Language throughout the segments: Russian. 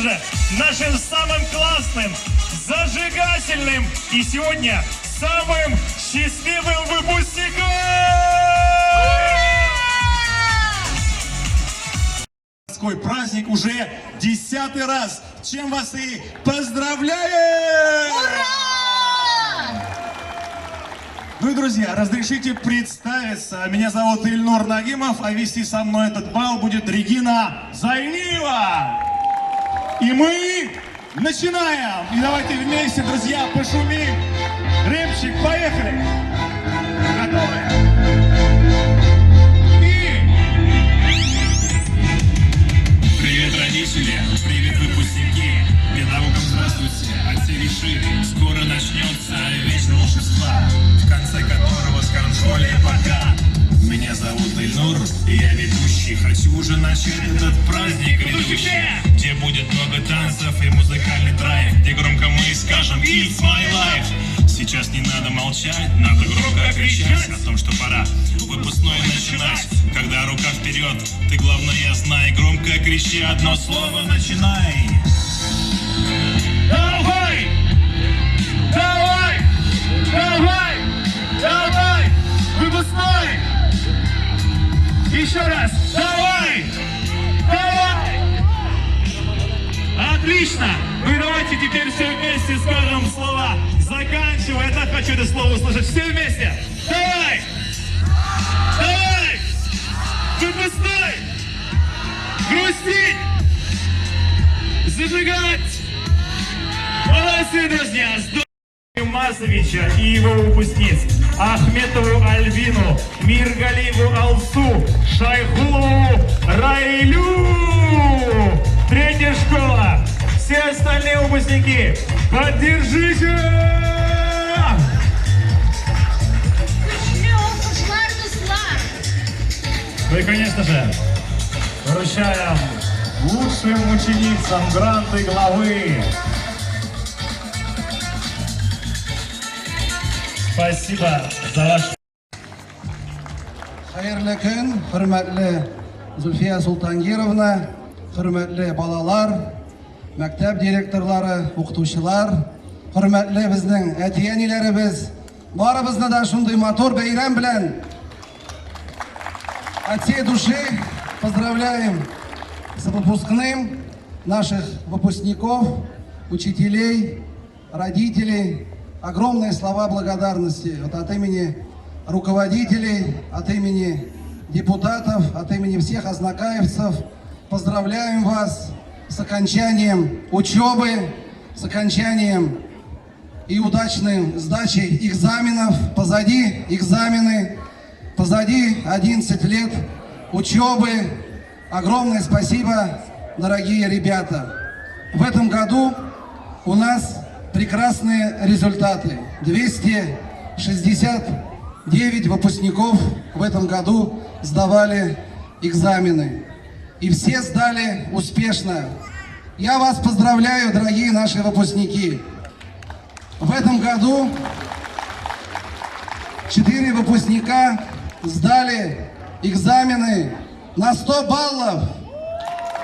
же, нашим самым классным, зажигательным и сегодня самым счастливым выпускником! Праздник уже 10-й раз, чем вас и поздравляем! Ура! Ну и, друзья, разрешите представиться. Меня зовут Ильнур Нагимов, а вести со мной этот бал будет Регина Зайниева. И мы начинаем! И давайте вместе, друзья, пошумим. Ремчик, поехали! Готовы? Привет, родители! Привет, выпускники! Педагогам здравствуйте! А те решили, скоро начнется вечер волшебства, в конце которого скажем в школе пока. Меня зовут Ильнур, и я ведущий. Хочу уже начать этот праздник грядущий, где будет много танцев и музыкальный драйв, где громко мы скажем «It's my life». Сейчас не надо молчать, надо громко кричать о том, что пора выпускной начинать. Когда рука вперед, ты главное знай, громко кричи одно слово «Начинай». Давай! Давай! Давай! Давай! Выпускной! Еще раз! Давай! Давай! Отлично! Ну и давайте теперь все вместе скажем слова «заканчивай». Я так хочу это слово услышать. Все вместе! Давай! Давай! Выпускной! Грустить! Зажигать! Молодцы, друзья! Масовича и его выпускниц: Ахметову Альбину, Миргалиеву Алсу, Шайхулову Раилю. Третья школа. Все остальные выпускники, поддержите! Ну и, конечно же, вручаем лучшим ученицам гранты главы. Спасибо за ваш... Хайырлы көн, хөрмәтле Зульфия Султангировна, хөрмәтле балалар, мәктәп директорлары, укытучылар, хөрмәтле безнең әти-әниләребез, барыбызны да шундый матур бәйрәм белән от всей души поздравляем с выпускным наших выпускников, учителей, родителей. Огромные слова благодарности от имени руководителей, от имени депутатов, от имени всех ознакаевцев. Поздравляем вас с окончанием учебы, с окончанием и удачной сдачей экзаменов. Позади экзамены, позади 11 лет учебы. Огромное спасибо, дорогие ребята. В этом году у нас прекрасные результаты. 269 выпускников в этом году сдавали экзамены. И все сдали успешно. Я вас поздравляю, дорогие наши выпускники. В этом году 4 выпускника сдали экзамены на 100 баллов.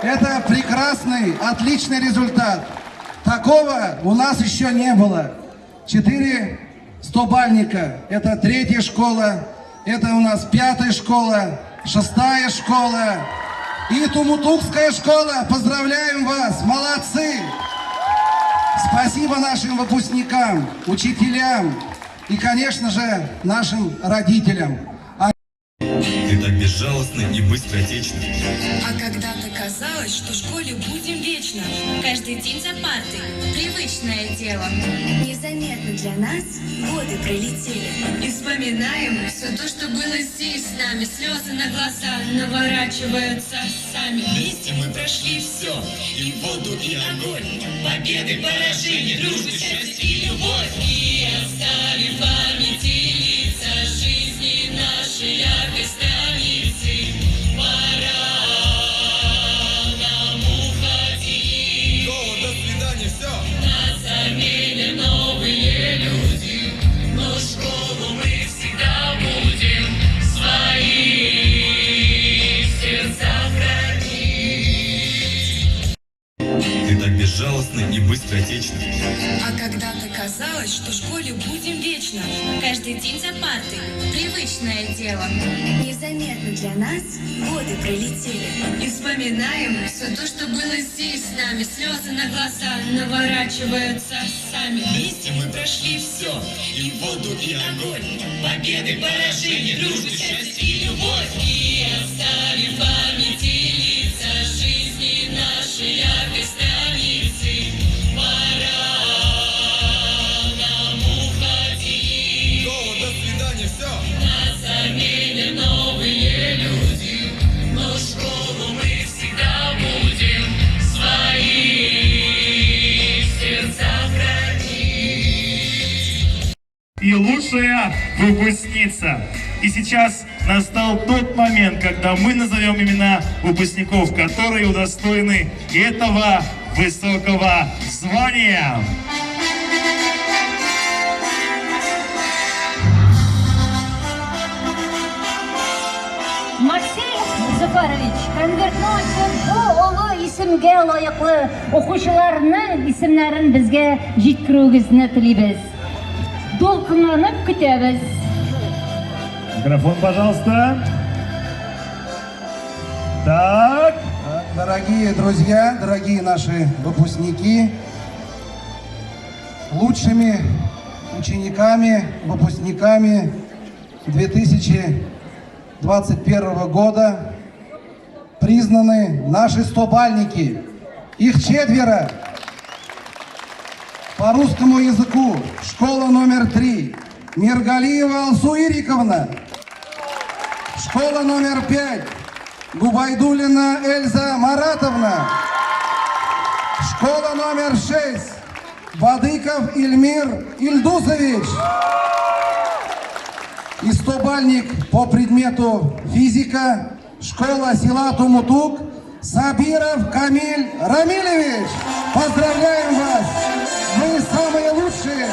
Это прекрасный, отличный результат. Такого у нас еще не было. 4 100-бальника. Это 3-я школа, это у нас 5-я школа, 6-я школа и Тумутукская школа. Поздравляем вас, молодцы! Спасибо нашим выпускникам, учителям и, конечно же, нашим родителям. Ты так безжалостный и быстротечный. А когда-то казалось, что в школе будем вечно. Каждый день за партой. Привычное дело. Незаметно для нас годы пролетели. И вспоминаем все то, что было здесь с нами. Слезы на глаза наворачиваются сами. Вместе мы прошли все. И воду, и огонь. Победы, поражения, дружбы, счастье и любовь. И оставим в памяти лица жизни нашей яркой страницы. Пора нам уходить. До свидания, все. Нас заменят новые люди, но школу мы всегда будем свои в сердцах хранить. Ты так быстротечно. А когда-то казалось, что в школе будем вечно. Каждый день за партой. Привычное дело. Незаметно для нас годы пролетели. И вспоминаем все то, что было здесь с нами. Слезы на глаза наворачиваются сами. Вместе мы прошли все, и воду, и огонь, победы, поражения, дружбу, счастье и любовь. И оставим в памяти лица жизни нашей яркой страницы. Пора нам уходить. До свидания, все. Нас заменят новые люди, но школу мы всегда будем свои сердца хранить. И лучшая выпускница. И сейчас настал тот момент, когда мы назовем имена выпускников, которые удостоены этого высокого звания. Максим Зафарович, конвертni ochib, bu ulug' ismga loyiqli o'quvchilarning ismlarini bizga yetkazishingizni tilaymiz. To'lqinlanib kutamiz. Микрофон, пожалуйста. Так. Дорогие друзья, дорогие наши выпускники, лучшими учениками, выпускниками 2021 года признаны наши 100-бальники. Их 4. По русскому языку школа номер 3 Миргалиева Алсу Ириковна. Школа номер 5 Губайдулина Эльза Маратовна. Школа номер 6 Бадыков Ильмир Ильдусович. И 100-бальник по предмету физика, школа села Тумутук, Сабиров Камиль Рамилевич. Поздравляем вас! Вы самые лучшие!